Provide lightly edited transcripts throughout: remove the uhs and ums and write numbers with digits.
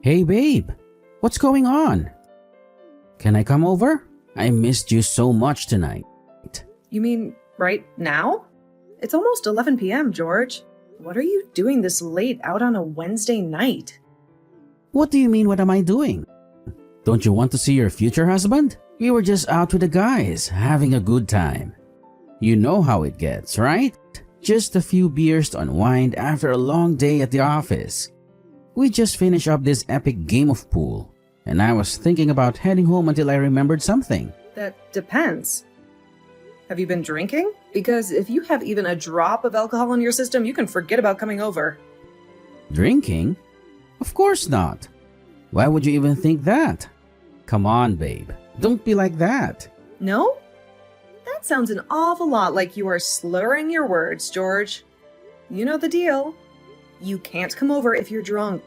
Hey babe, what's going on? Can I come over? I missed you so much tonight. You mean right now? It's almost 11 p.m., George. What are you doing this late out on a Wednesday night? What do you mean, what am I doing? Don't you want to see your future husband? We were just out with the guys, having a good time. You know how it gets, right? Just a few beers to unwind after a long day at the office. We just finished up this epic game of pool, and I was thinking about heading home until I remembered something. That depends. Have you been drinking? Because if you have even a drop of alcohol in your system, you can forget about coming over. Drinking? Of course not. Why would you even think that? Come on, babe. Don't be like that. No? That sounds an awful lot like you are slurring your words, George. You know the deal. You can't come over if you're drunk.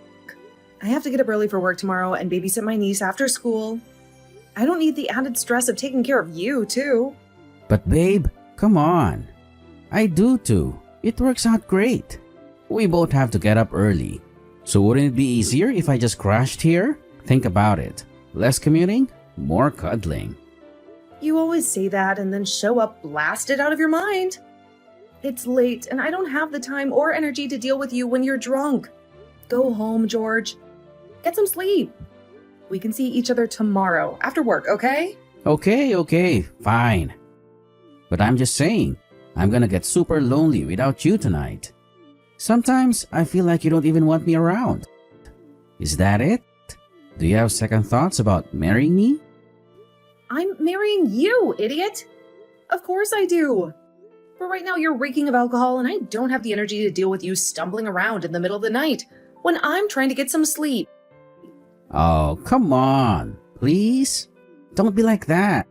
I have to get up early for work tomorrow and babysit my niece after school. I don't need the added stress of taking care of you, too. But babe, come on. I do too. It works out great. We both have to get up early. So wouldn't it be easier if I just crashed here? Think about it. Less commuting, more cuddling. You always say that and then show up blasted out of your mind. It's late and I don't have the time or energy to deal with you when you're drunk. Go home, George. Get some sleep. We can see each other tomorrow after work, okay? Okay, fine. But I'm just saying, I'm gonna get super lonely without you tonight. Sometimes I feel like you don't even want me around. Is that it? Do you have second thoughts about marrying me? I'm marrying you, idiot. Of course I do. But right now you're reeking of alcohol and I don't have the energy to deal with you stumbling around in the middle of the night when I'm trying to get some sleep. Oh, come on, please? Don't be like that.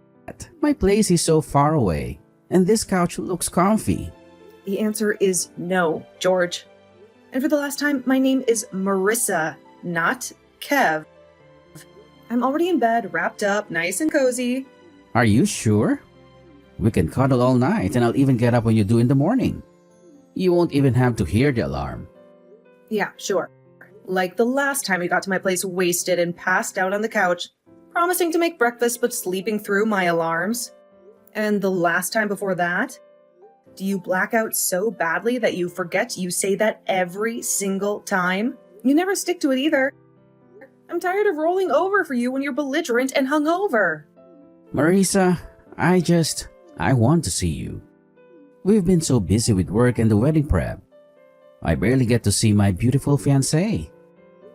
My place is so far away, and this couch looks comfy. The answer is no, George. And for the last time, my name is Marissa, not Kev. I'm already in bed, wrapped up, nice and cozy. Are you sure? We can cuddle all night and I'll even get up when you do in the morning. You won't even have to hear the alarm. Yeah, sure. Like the last time you got to my place wasted and passed out on the couch, promising to make breakfast but sleeping through my alarms. And the last time before that? Do you black out so badly that you forget you say that every single time? You never stick to it either. I'm tired of rolling over for you when you're belligerent and hungover. Marissa, I want to see you. We've been so busy with work and the wedding prep. I barely get to see my beautiful fiancé.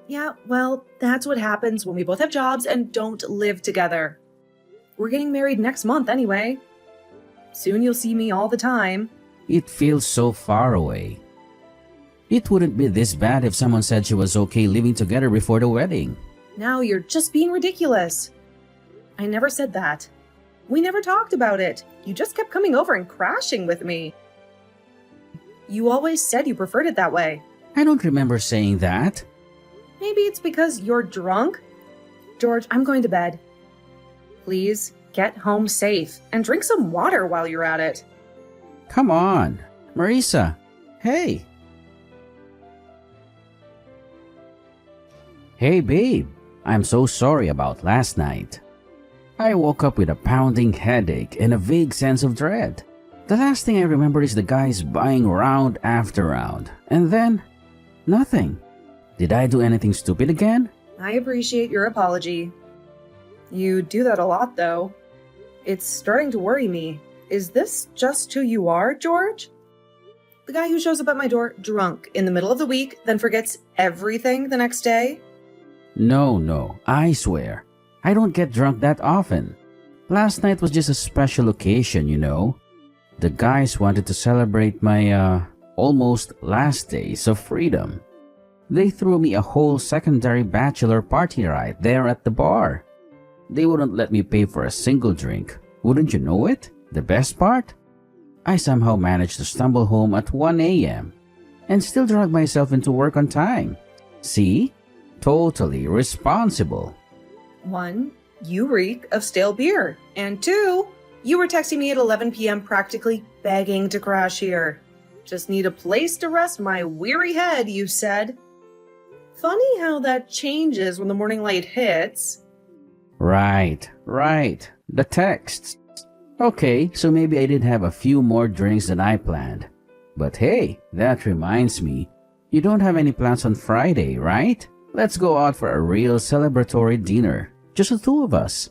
Yeah, well, that's what happens when we both have jobs and don't live together. We're getting married next month anyway. Soon you'll see me all the time. It feels so far away. It wouldn't be this bad if someone said she was okay living together before the wedding. Now you're just being ridiculous. I never said that. We never talked about it. You just kept coming over and crashing with me. You always said you preferred it that way. I don't remember saying that. Maybe it's because you're drunk? George, I'm going to bed. Please get home safe and drink some water while you're at it. Come on, Marissa. Hey. Hey babe, I'm so sorry about last night. I woke up with a pounding headache and a vague sense of dread. The last thing I remember is the guys buying round after round, and then nothing. Did I do anything stupid again? I appreciate your apology. You do that a lot, though. It's starting to worry me. Is this just who you are, George? The guy who shows up at my door drunk in the middle of the week, then forgets everything the next day? No, I swear. I don't get drunk that often. Last night was just a special occasion, you know. The guys wanted to celebrate my, almost last days of freedom. They threw me a whole secondary bachelor party right there at the bar. They wouldn't let me pay for a single drink. Wouldn't you know it? The best part? I somehow managed to stumble home at 1 a.m. and still drag myself into work on time. See? Totally responsible. 1, you reek of stale beer. And 2, you were texting me at 11 p.m. practically begging to crash here. Just need a place to rest my weary head, you said. Funny how that changes when the morning light hits. Right. The texts. Okay, so maybe I did have a few more drinks than I planned. But hey, that reminds me. You don't have any plans on Friday, right? Let's go out for a real celebratory dinner. Just the two of us.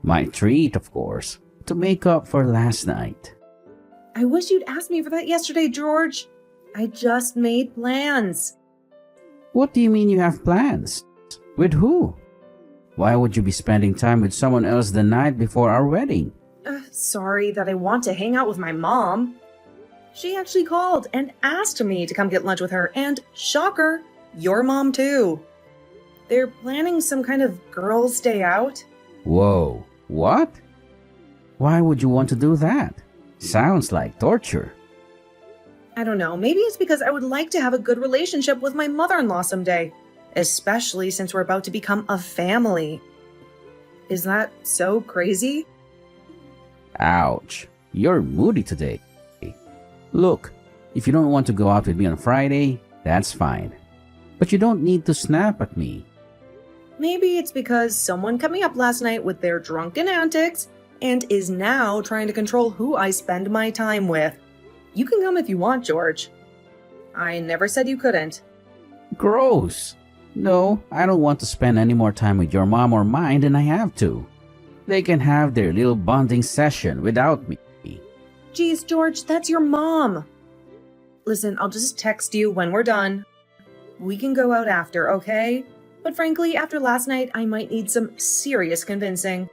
My treat, of course, to make up for last night. I wish you'd asked me for that yesterday, George. I just made plans. What do you mean you have plans? With who? Why would you be spending time with someone else the night before our wedding? Sorry that I want to hang out with my mom. She actually called and asked me to come get lunch with her, and shocker, your mom too. They're planning some kind of girls' day out. Whoa, what? Why would you want to do that? Sounds like torture. I don't know, maybe it's because I would like to have a good relationship with my mother-in-law someday, especially since we're about to become a family. Is that so crazy? Ouch, you're moody today. Look, if you don't want to go out with me on Friday, that's fine. But you don't need to snap at me. Maybe it's because someone cut me up last night with their drunken antics and is now trying to control who I spend my time with. You can come if you want, George. I never said you couldn't. Gross. No, I don't want to spend any more time with your mom or mine than I have to. They can have their little bonding session without me. Geez, George, that's your mom. Listen, I'll just text you when we're done. We can go out after, okay? But frankly, after last night, I might need some serious convincing.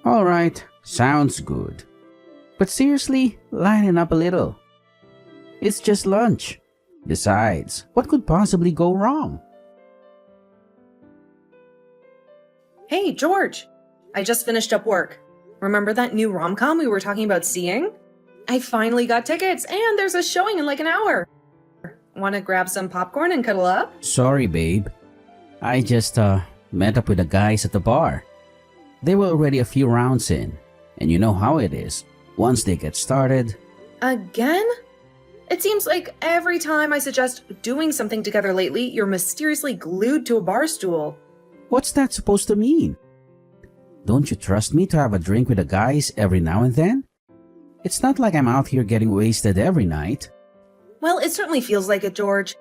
All right, sounds good. But seriously, lighten up a little. It's just lunch. Besides, what could possibly go wrong? Hey, George. I just finished up work. Remember that new rom-com we were talking about seeing? I finally got tickets, and there's a showing in like an hour. Want to grab some popcorn and cuddle up? Sorry, babe. I just met up with the guys at the bar. They were already a few rounds in, and you know how it is. Once they get started... Again? It seems like every time I suggest doing something together lately, you're mysteriously glued to a bar stool. What's that supposed to mean? Don't you trust me to have a drink with the guys every now and then? It's not like I'm out here getting wasted every night. Well, it certainly feels like it, George.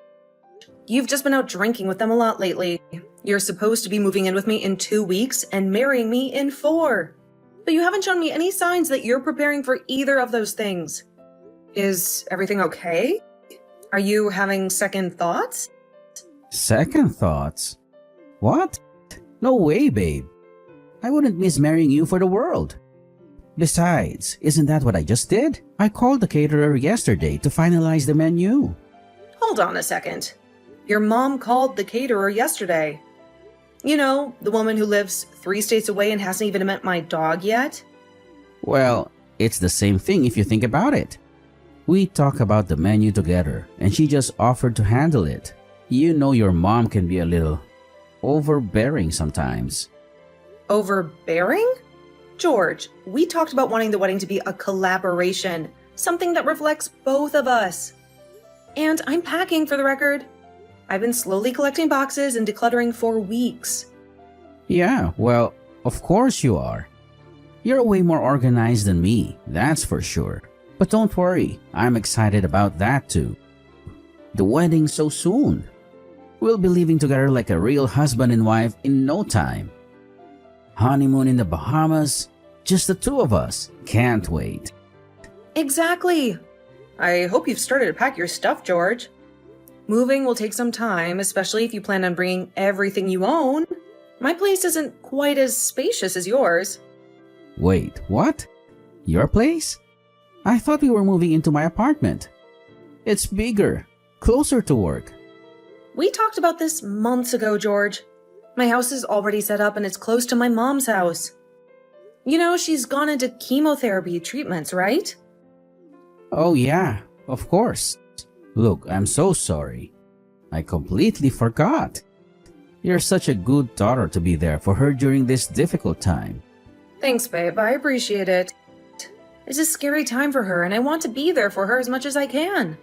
You've just been out drinking with them a lot lately. You're supposed to be moving in with me in 2 weeks and marrying me in 4. But you haven't shown me any signs that you're preparing for either of those things. Is everything okay? Are you having second thoughts? Second thoughts? What? No way, babe. I wouldn't miss marrying you for the world. Besides, isn't that what I just did? I called the caterer yesterday to finalize the menu. Hold on a second. Your mom called the caterer yesterday. You know, the woman who lives 3 states away and hasn't even met my dog yet? Well, it's the same thing if you think about it. We talk about the menu together, and she just offered to handle it. You know your mom can be a little overbearing sometimes. Overbearing? George, we talked about wanting the wedding to be a collaboration, something that reflects both of us. And I'm packing, for the record. I've been slowly collecting boxes and decluttering for weeks. Yeah, well, of course you are. You're way more organized than me, that's for sure. But don't worry, I'm excited about that too. The wedding's so soon. We'll be living together like a real husband and wife in no time. Honeymoon in the Bahamas, just the two of us. Can't wait. Exactly. I hope you've started to pack your stuff, George. Moving will take some time, especially if you plan on bringing everything you own. My place isn't quite as spacious as yours. Wait, what? Your place? I thought we were moving into my apartment. It's bigger, closer to work. We talked about this months ago, George. My house is already set up and it's close to my mom's house. You know, she's gone into chemotherapy treatments, right? Oh yeah, of course. Look, I'm so sorry. I completely forgot. You're such a good daughter to be there for her during this difficult time. Thanks, babe. I appreciate it. It's a scary time for her and I want to be there for her as much as I can.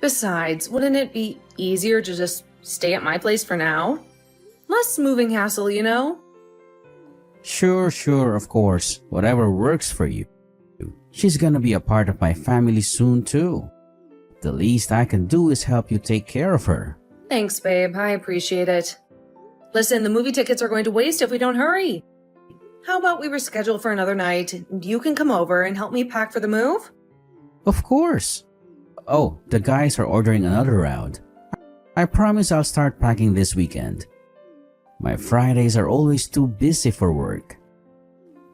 Besides, wouldn't it be easier to just stay at my place for now? Less moving hassle, you know? Sure, of course. Whatever works for you. She's gonna be a part of my family soon too. The least I can do is help you take care of her. Thanks, babe. I appreciate it. Listen, the movie tickets are going to waste if we don't hurry. How about we reschedule for another night and you can come over and help me pack for the move? Of course. Oh, the guys are ordering another round. I promise I'll start packing this weekend. My Fridays are always too busy for work.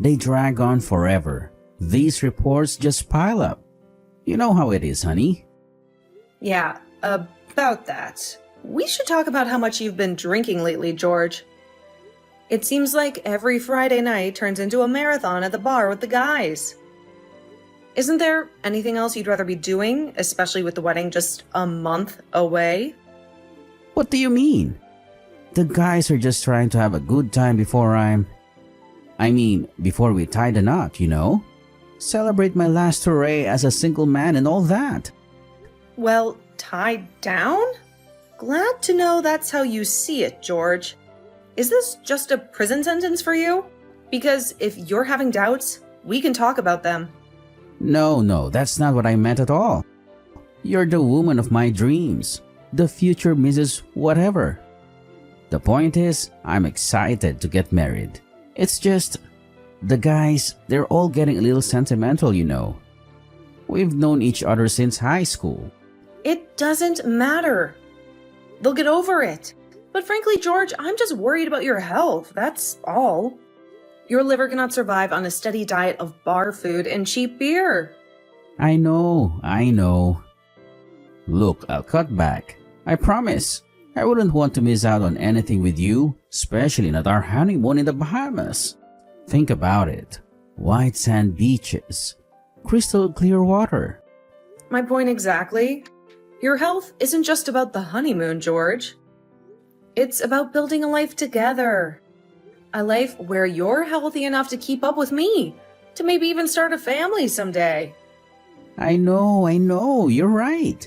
They drag on forever. These reports just pile up. You know how it is, honey. Yeah, about that. We should talk about how much you've been drinking lately, George. It seems like every Friday night turns into a marathon at the bar with the guys. Isn't there anything else you'd rather be doing, especially with the wedding just a month away? What do you mean? The guys are just trying to have a good time before before we tie the knot, you know? Celebrate my last hooray as a single man and all that. Well, tied down? Glad to know that's how you see it, George. Is this just a prison sentence for you? Because if you're having doubts, we can talk about them. No, that's not what I meant at all. You're the woman of my dreams. The future Mrs. Whatever. The point is, I'm excited to get married. It's just, the guys, they're all getting a little sentimental, you know. We've known each other since high school. It doesn't matter. They'll get over it. But frankly, George, I'm just worried about your health, that's all. Your liver cannot survive on a steady diet of bar food and cheap beer. I know. Look, I'll cut back. I promise. I wouldn't want to miss out on anything with you, especially not our honeymoon in the Bahamas. Think about it. White sand beaches, crystal clear water. My point exactly. Your health isn't just about the honeymoon, George. It's about building a life together. A life where you're healthy enough to keep up with me, to maybe even start a family someday. I know, you're right.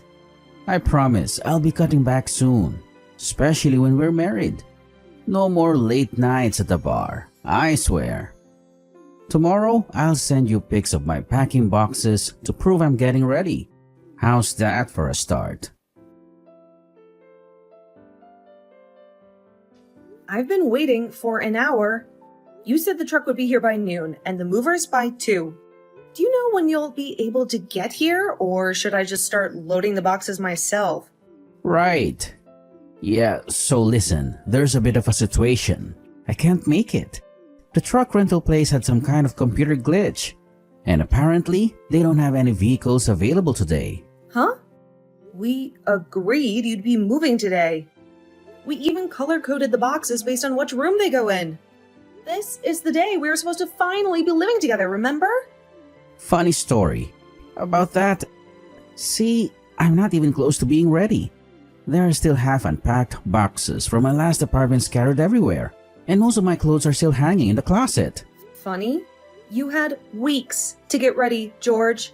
I promise I'll be cutting back soon, especially when we're married. No more late nights at the bar, I swear. Tomorrow, I'll send you pics of my packing boxes to prove I'm getting ready. How's that for a start? I've been waiting for an hour. You said the truck would be here by noon and the movers by 2. Do you know when you'll be able to get here, or should I just start loading the boxes myself? Right. Yeah, so listen, there's a bit of a situation. I can't make it. The truck rental place had some kind of computer glitch, and apparently they don't have any vehicles available today. Huh? We agreed you'd be moving today. We even color-coded the boxes based on which room they go in. This is the day we were supposed to finally be living together, remember? Funny story. About that, see, I'm not even close to being ready. There are still half unpacked boxes from my last apartment scattered everywhere, and most of my clothes are still hanging in the closet. Funny? You had weeks to get ready, George.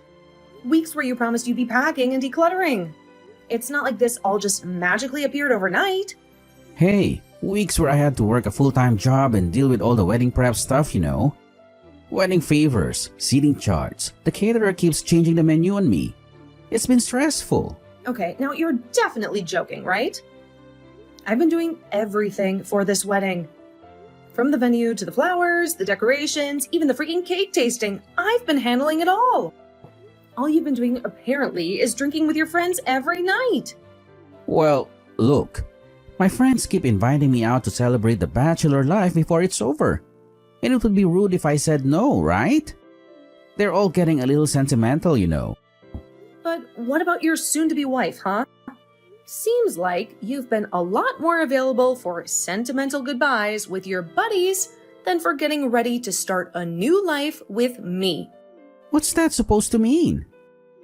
Weeks where you promised you'd be packing and decluttering. It's not like this all just magically appeared overnight. Hey, weeks where I had to work a full-time job and deal with all the wedding prep stuff, you know. Wedding favors, seating charts, the caterer keeps changing the menu on me. It's been stressful. Okay, now you're definitely joking, right? I've been doing everything for this wedding. From the venue to the flowers, the decorations, even the freaking cake tasting, I've been handling it all. All you've been doing, apparently, is drinking with your friends every night. Well, look, my friends keep inviting me out to celebrate the bachelor life before it's over. And it would be rude if I said no, right? They're all getting a little sentimental, you know. But what about your soon-to-be wife, huh? Seems like you've been a lot more available for sentimental goodbyes with your buddies than for getting ready to start a new life with me. What's that supposed to mean?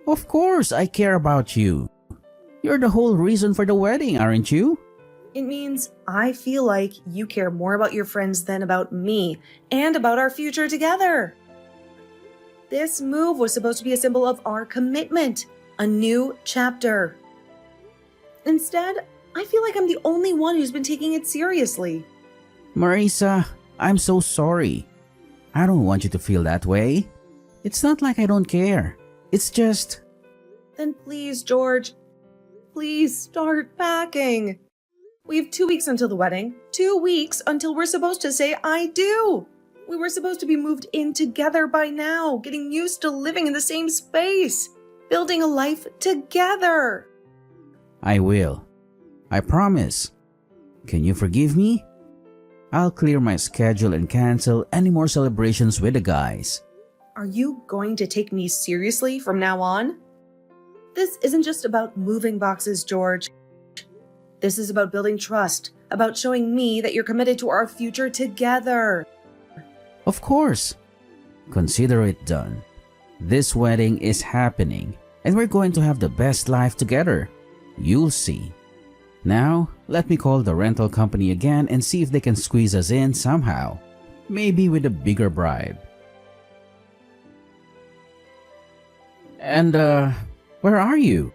Of course I care about you. You're the whole reason for the wedding, aren't you? It means I feel like you care more about your friends than about me and about our future together. This move was supposed to be a symbol of our commitment, a new chapter. Instead, I feel like I'm the only one who's been taking it seriously. Marisa, I'm so sorry. I don't want you to feel that way. It's not like I don't care. It's just... Then please, George, please start packing. We have 2 weeks until the wedding. 2 weeks until we're supposed to say I do. We were supposed to be moved in together by now, getting used to living in the same space, building a life together. I will. I promise. Can you forgive me? I'll clear my schedule and cancel any more celebrations with the guys. Are you going to take me seriously from now on? This isn't just about moving boxes, George. This is about building trust, about showing me that you're committed to our future together. Of course. Consider it done. This wedding is happening, and we're going to have the best life together. You'll see. Now, let me call the rental company again and see if they can squeeze us in somehow. Maybe with a bigger bribe. And, where are you?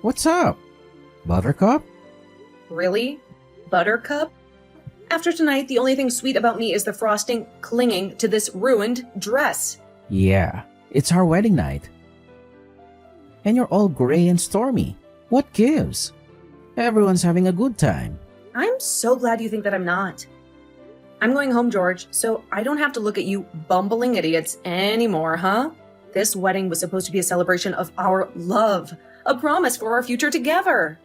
What's up? Buttercup? Really? Buttercup? After tonight, the only thing sweet about me is the frosting clinging to this ruined dress. Yeah, it's our wedding night. And you're all gray and stormy. What gives? Everyone's having a good time. I'm so glad you think that I'm not. I'm going home, George, so I don't have to look at you bumbling idiots anymore, huh? This wedding was supposed to be a celebration of our love, a promise for our future together.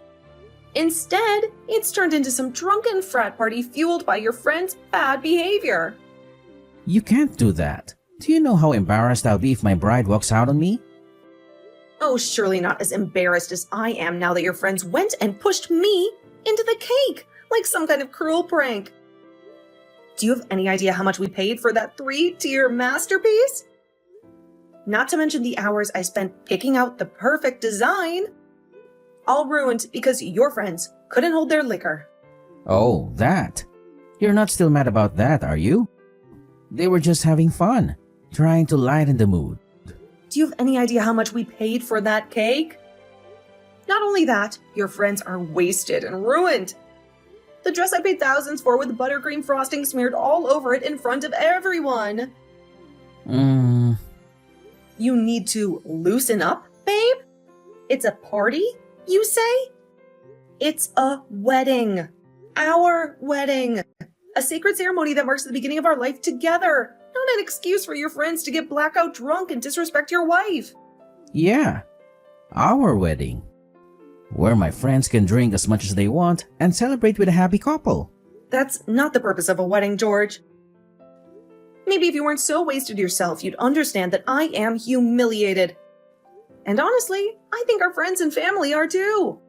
Instead, it's turned into some drunken frat party fueled by your friend's bad behavior. You can't do that. Do you know how embarrassed I'll be if my bride walks out on me? Oh, surely not as embarrassed as I am now that your friends went and pushed me into the cake like some kind of cruel prank. Do you have any idea how much we paid for that 3-tier masterpiece? Not to mention the hours I spent picking out the perfect design. All ruined because your friends couldn't hold their liquor. Oh, that. You're not still mad about that, are you? They were just having fun, trying to lighten the mood. Do you have any idea how much we paid for that cake? Not only that, your friends are wasted and ruined. The dress I paid thousands for with buttercream frosting smeared all over it in front of everyone. You need to loosen up, babe? It's a party, you say? It's a wedding. Our wedding. A sacred ceremony that marks the beginning of our life together. Not an excuse for your friends to get blackout drunk and disrespect your wife. Yeah, our wedding. Where my friends can drink as much as they want and celebrate with a happy couple. That's not the purpose of a wedding, George. Maybe if you weren't so wasted yourself, you'd understand that I am humiliated. And honestly, I think our friends and family are too.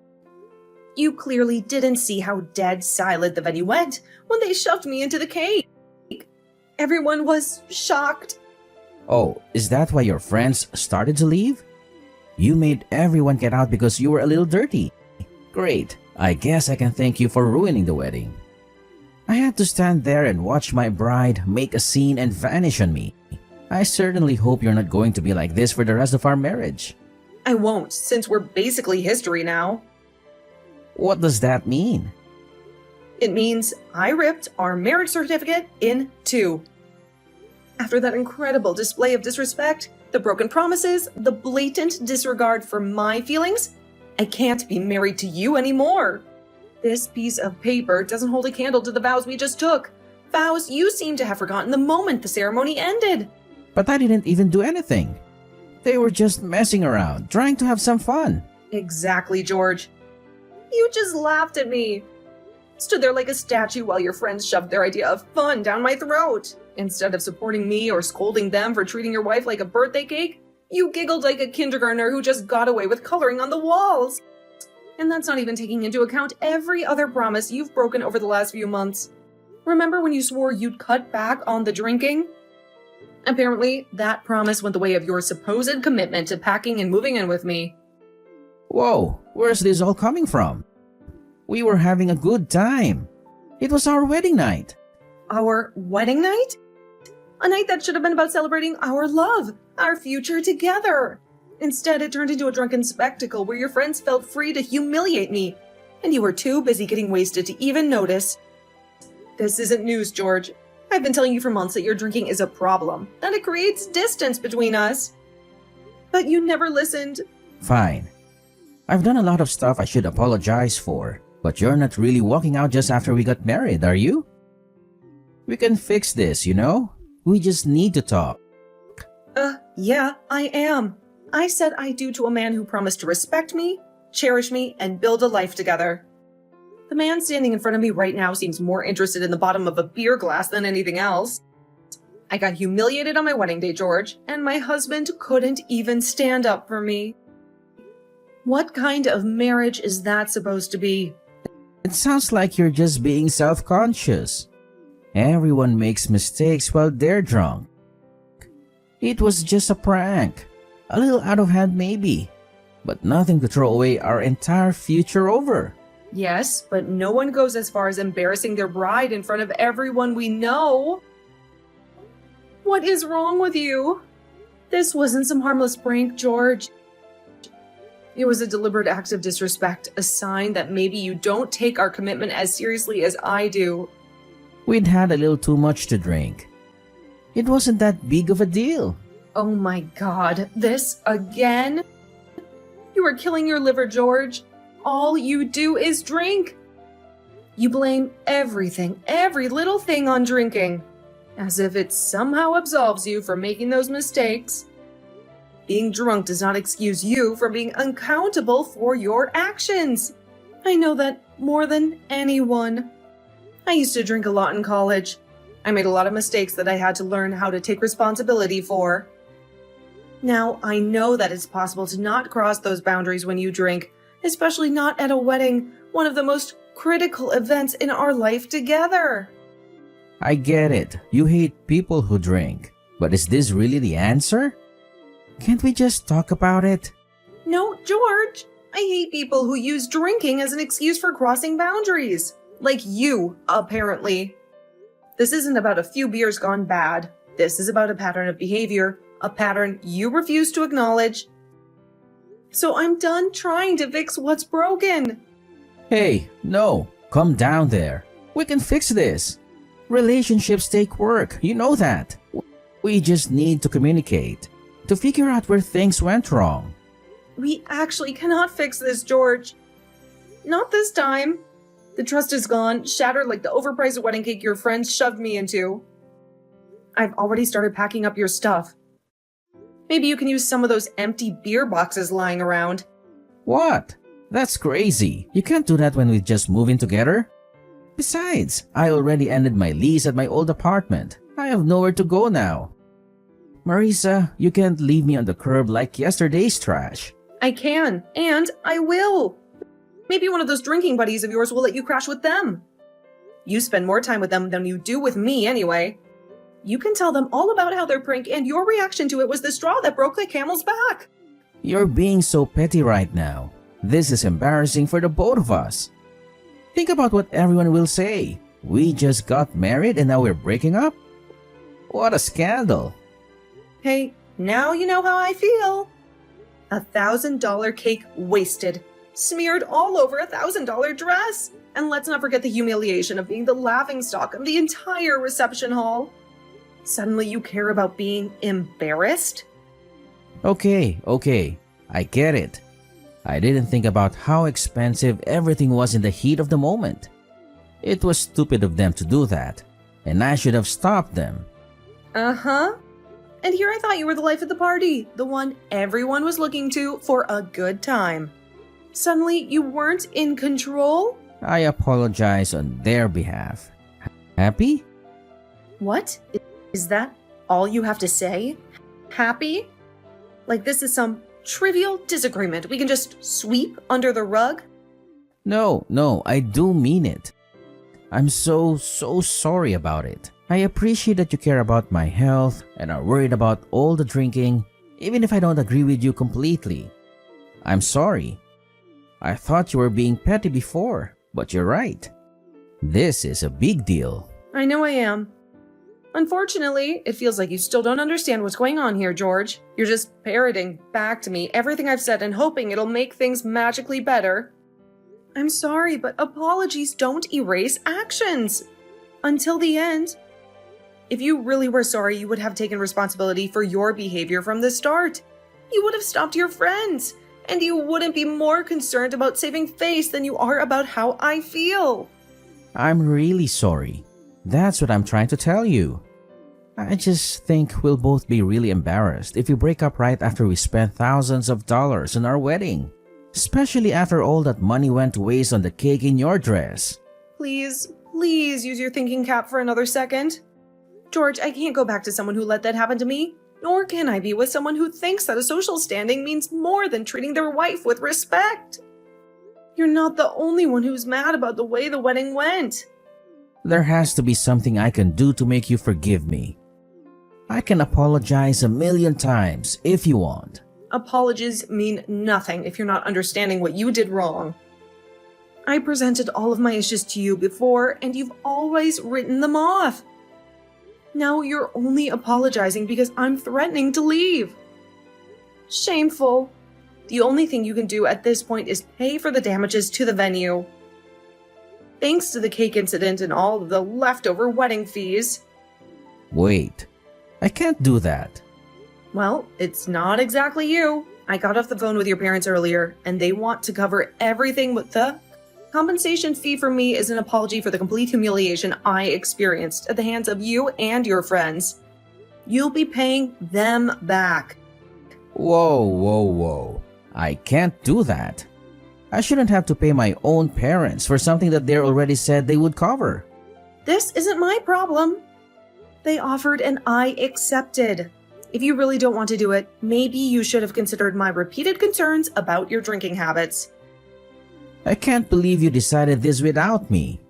You clearly didn't see how dead silent the venue went when they shoved me into the cake. Everyone was shocked. Oh, is that why your friends started to leave? You made everyone get out because you were a little dirty. Great. I guess I can thank you for ruining the wedding. I had to stand there and watch my bride make a scene and vanish on me. I certainly hope you're not going to be like this for the rest of our marriage. I won't, since we're basically history now. What does that mean? It means I ripped our marriage certificate in two. After that incredible display of disrespect, the broken promises, the blatant disregard for my feelings, I can't be married to you anymore. This piece of paper doesn't hold a candle to the vows we just took. Vows you seem to have forgotten the moment the ceremony ended. But I didn't even do anything. They were just messing around, trying to have some fun. Exactly, George. You just laughed at me. Stood there like a statue while your friends shoved their idea of fun down my throat. Instead of supporting me or scolding them for treating your wife like a birthday cake, you giggled like a kindergartner who just got away with coloring on the walls. And that's not even taking into account every other promise you've broken over the last few months. Remember when you swore you'd cut back on the drinking? Apparently, that promise went the way of your supposed commitment to packing and moving in with me. Whoa, where's this all coming from? We were having a good time. It was our wedding night. Our wedding night? A night that should have been about celebrating our love, our future together. Instead, it turned into a drunken spectacle where your friends felt free to humiliate me, and you were too busy getting wasted to even notice. This isn't news, George. I've been telling you for months that your drinking is a problem, that it creates distance between us. But you never listened. Fine. I've done a lot of stuff I should apologize for, but you're not really walking out just after we got married, are you? We can fix this, you know? We just need to talk. Yeah, I am. I said I do to a man who promised to respect me, cherish me, and build a life together. The man standing in front of me right now seems more interested in the bottom of a beer glass than anything else. I got humiliated on my wedding day, George, and my husband couldn't even stand up for me. What kind of marriage is that supposed to be? It sounds like you're just being self-conscious. Everyone makes mistakes while they're drunk. It was just a prank. A little out of hand maybe, but nothing to throw away our entire future over. Yes, but no one goes as far as embarrassing their bride in front of everyone we know. What is wrong with you? This wasn't some harmless prank, George. It was a deliberate act of disrespect, a sign that maybe you don't take our commitment as seriously as I do. We'd had a little too much to drink. It wasn't that big of a deal. Oh my God, this again? You are killing your liver, George. All you do is drink. You blame everything, every little thing on drinking, as if it somehow absolves you from making those mistakes. Being drunk does not excuse you from being accountable for your actions. I know that more than anyone. I used to drink a lot in college. I made a lot of mistakes that I had to learn how to take responsibility for. Now, I know that it's possible to not cross those boundaries when you drink, especially not at a wedding, one of the most critical events in our life together. I get it. You hate people who drink. But is this really the answer? Can't we just talk about it? No, George. I hate people who use drinking as an excuse for crossing boundaries. Like you, apparently. This isn't about a few beers gone bad. This is about a pattern of behavior, a pattern you refuse to acknowledge. So I'm done trying to fix what's broken. Hey, no. Calm down there. We can fix this. Relationships take work. You know that. We just need to communicate, to figure out where things went wrong. We actually cannot fix this, George. Not this time. The trust is gone, shattered like the overpriced wedding cake your friends shoved me into. I've already started packing up your stuff. Maybe you can use some of those empty beer boxes lying around. What? That's crazy. You can't do that when we just move in together. Besides, I already ended my lease at my old apartment. I have nowhere to go now. Marisa, you can't leave me on the curb like yesterday's trash. I can, and I will. Maybe one of those drinking buddies of yours will let you crash with them. You spend more time with them than you do with me anyway. You can tell them all about how their prank and your reaction to it was the straw that broke the camel's back. You're being so petty right now. This is embarrassing for the both of us. Think about what everyone will say. We just got married and now we're breaking up? What a scandal. Hey, now you know how I feel. $1,000 cake wasted, smeared all over a $1,000 dress. And let's not forget the humiliation of being the laughingstock of the entire reception hall. Suddenly you care about being embarrassed? Okay. I get it. I didn't think about how expensive everything was in the heat of the moment. It was stupid of them to do that, and I should have stopped them. Uh-huh. And here I thought you were the life of the party, the one everyone was looking to for a good time. Suddenly you weren't in control? I apologize on their behalf. Happy? What? Is that all you have to say? Happy? Like this is some trivial disagreement we can just sweep under the rug? No, I do mean it. I'm so sorry about it. I appreciate that you care about my health and are worried about all the drinking, even if I don't agree with you completely. I'm sorry. I thought you were being petty before, but you're right. This is a big deal. I know I am. Unfortunately, it feels like you still don't understand what's going on here, George. You're just parroting back to me everything I've said and hoping it'll make things magically better. I'm sorry, but apologies don't erase actions. Until the end. If you really were sorry, you would have taken responsibility for your behavior from the start. You would have stopped your friends, and you wouldn't be more concerned about saving face than you are about how I feel. I'm really sorry. That's what I'm trying to tell you. I just think we'll both be really embarrassed if we break up right after we spent thousands of dollars on our wedding. Especially after all that money went to waste on the cake in your dress. Please use your thinking cap for another second. George, I can't go back to someone who let that happen to me, nor can I be with someone who thinks that a social standing means more than treating their wife with respect. You're not the only one who's mad about the way the wedding went. There has to be something I can do to make you forgive me. I can apologize 1,000,000 times if you want. Apologies mean nothing if you're not understanding what you did wrong. I presented all of my issues to you before, and you've always written them off. Now you're only apologizing because I'm threatening to leave. Shameful. The only thing you can do at this point is pay for the damages to the venue. Thanks to the cake incident and all of the leftover wedding fees. Wait, I can't do that. Well, it's not exactly you. I got off the phone with your parents earlier, and they want to cover everything with the compensation fee for me is an apology for the complete humiliation I experienced at the hands of you and your friends. You'll be paying them back. Whoa. I can't do that. I shouldn't have to pay my own parents for something that they already said they would cover. This isn't my problem. They offered and I accepted. If you really don't want to do it, maybe you should have considered my repeated concerns about your drinking habits. I can't believe you decided this without me.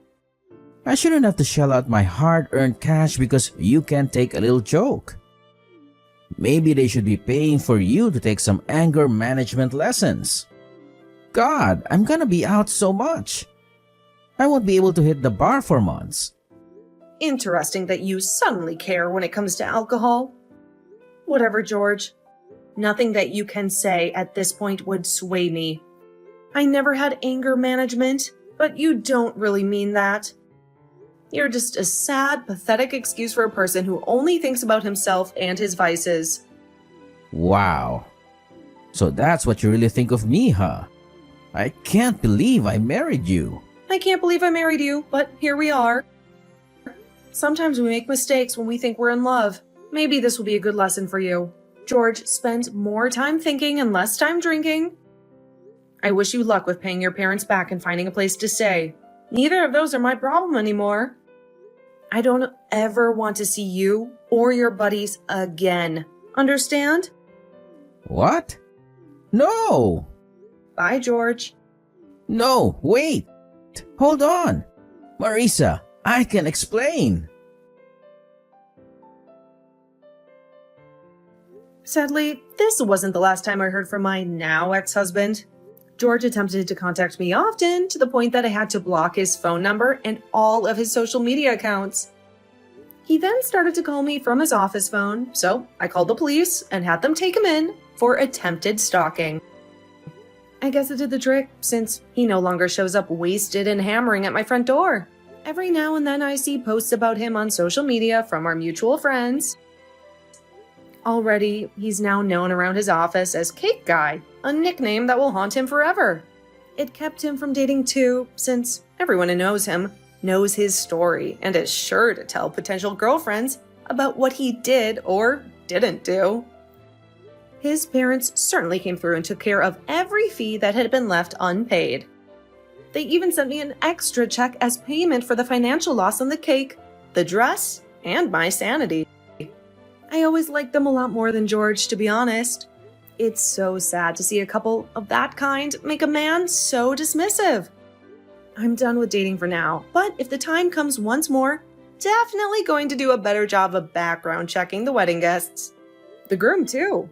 I shouldn't have to shell out my hard-earned cash because you can't take a little joke. Maybe they should be paying for you to take some anger management lessons. God, I'm gonna be out so much. I won't be able to hit the bar for months. Interesting that you suddenly care when it comes to alcohol. Whatever, George. Nothing that you can say at this point would sway me. I never had anger management, but you don't really mean that. You're just a sad, pathetic excuse for a person who only thinks about himself and his vices. Wow. So that's what you really think of me, huh? I can't believe I married you. I can't believe I married you, but here we are. Sometimes we make mistakes when we think we're in love. Maybe this will be a good lesson for you. George, spend more time thinking and less time drinking. I wish you luck with paying your parents back and finding a place to stay. Neither of those are my problem anymore. I don't ever want to see you or your buddies again. Understand? What? No! Bye, George. No, wait! Hold on! Marisa, I can explain! Sadly, this wasn't the last time I heard from my now ex-husband. George attempted to contact me often, to the point that I had to block his phone number and all of his social media accounts. He then started to call me from his office phone, so I called the police and had them take him in for attempted stalking. I guess it did the trick, since he no longer shows up wasted and hammering at my front door. Every now and then I see posts about him on social media from our mutual friends. Already, he's now known around his office as Cake Guy, a nickname that will haunt him forever. It kept him from dating too, since everyone who knows him knows his story and is sure to tell potential girlfriends about what he did or didn't do. His parents certainly came through and took care of every fee that had been left unpaid. They even sent me an extra check as payment for the financial loss on the cake, the dress, and my sanity. I always liked them a lot more than George, to be honest. It's so sad to see a couple of that kind make a man so dismissive. I'm done with dating for now, but if the time comes once more, definitely going to do a better job of background checking the wedding guests. The groom, too.